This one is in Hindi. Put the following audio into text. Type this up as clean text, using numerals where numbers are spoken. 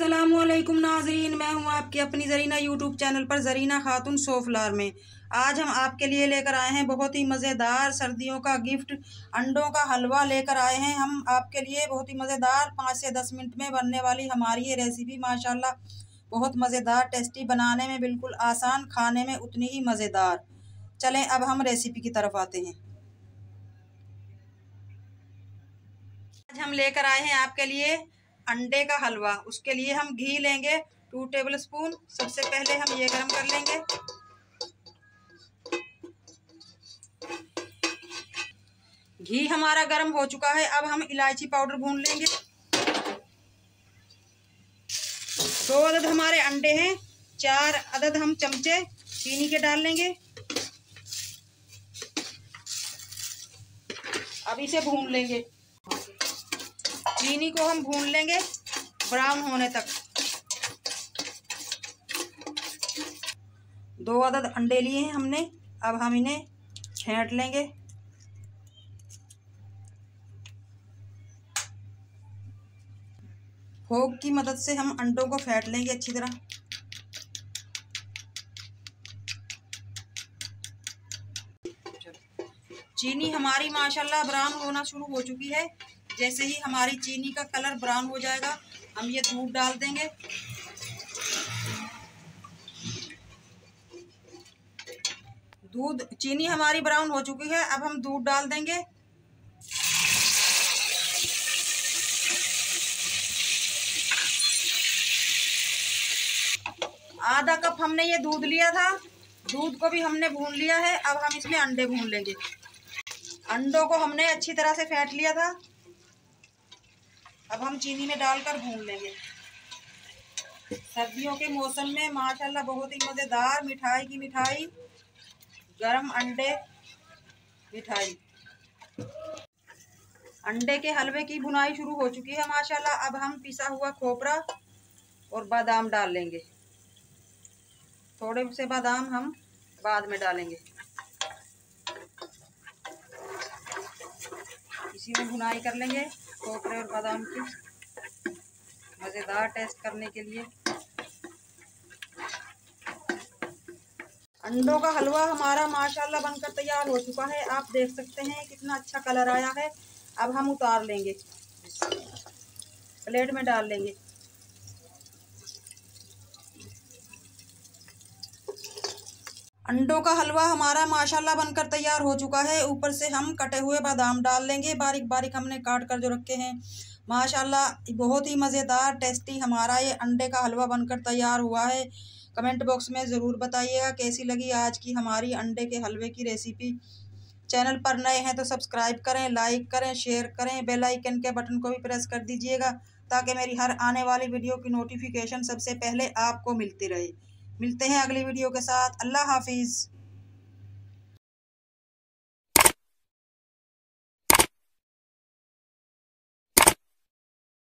अस्सलामुअलैकुम नाज़रीन, मैं हूं आपकी अपनी ज़रीना यूट्यूब चैनल पर ज़रीना खातून सोफलार में। आज हम आपके लिए लेकर आए हैं बहुत ही मज़ेदार सर्दियों का गिफ्ट, अंडों का हलवा लेकर आए हैं हम आपके लिए। बहुत ही मज़ेदार 5 से 10 मिनट में बनने वाली हमारी ये रेसिपी माशाल्लाह बहुत मज़ेदार, टेस्टी, बनाने में बिल्कुल आसान, खाने में उतनी ही मज़ेदार। चलें अब हम रेसिपी की तरफ आते हैं। आज हम लेकर आए हैं आपके लिए अंडे का हलवा। उसके लिए हम घी लेंगे 2 टेबल स्पून। सबसे पहले हम ये गरम कर लेंगे। घी हमारा गरम हो चुका है। अब हम इलायची पाउडर भून लेंगे। 2 अदद हमारे अंडे हैं, 4 अदद हम चमचे चीनी के डाल लेंगे। अब इसे भून लेंगे। चीनी को हम भून लेंगे ब्राउन होने तक। 2 अदद अंडे लिए हैं हमने। अब हम इन्हें फेंट लेंगे। फोक की मदद से हम अंडों को फेंट लेंगे अच्छी तरह। चीनी हमारी माशाल्लाह ब्राउन होना शुरू हो चुकी है। जैसे ही हमारी चीनी का कलर ब्राउन हो जाएगा हम ये दूध डाल देंगे। चीनी हमारी ब्राउन हो चुकी है। अब हम दूध डाल देंगे। आधा कप हमने ये दूध लिया था। दूध को भी हमने भून लिया है। अब हम इसमें अंडे भून लेंगे। अंडों को हमने अच्छी तरह से फेंट लिया था। अब हम चीनी में डालकर भून लेंगे। सर्दियों के मौसम में माशाल्लाह बहुत ही मज़ेदार मिठाई की मिठाई, गरम अंडे मिठाई। अंडे के हलवे की भुनाई शुरू हो चुकी है माशाल्लाह। अब हम पिसा हुआ खोपरा और बादाम डाल लेंगे। थोड़े से बादाम हम बाद में डालेंगे। इसी में भुनाई कर लेंगे खोपरे और बादाम की, मज़ेदार टेस्ट करने के लिए। अंडों का हलवा हमारा माशाल्लाह बनकर तैयार हो चुका है। आप देख सकते हैं कितना अच्छा कलर आया है। अब हम उतार लेंगे, प्लेट में डाल लेंगे। अंडों का हलवा हमारा माशाल्लाह बनकर तैयार हो चुका है। ऊपर से हम कटे हुए बादाम डाल लेंगे, बारीक बारीक हमने काट कर जो रखे हैं। माशाल्लाह बहुत ही मज़ेदार टेस्टी हमारा ये अंडे का हलवा बनकर तैयार हुआ है। कमेंट बॉक्स में ज़रूर बताइएगा कैसी लगी आज की हमारी अंडे के हलवे की रेसिपी। चैनल पर नए हैं तो सब्सक्राइब करें, लाइक करें, शेयर करें। बेल आइकन के बटन को भी प्रेस कर दीजिएगा ताकि मेरी हर आने वाली वीडियो की नोटिफिकेशन सबसे पहले आपको मिलती रहे। मिलते हैं अगली वीडियो के साथ। अल्लाह हाफिज़।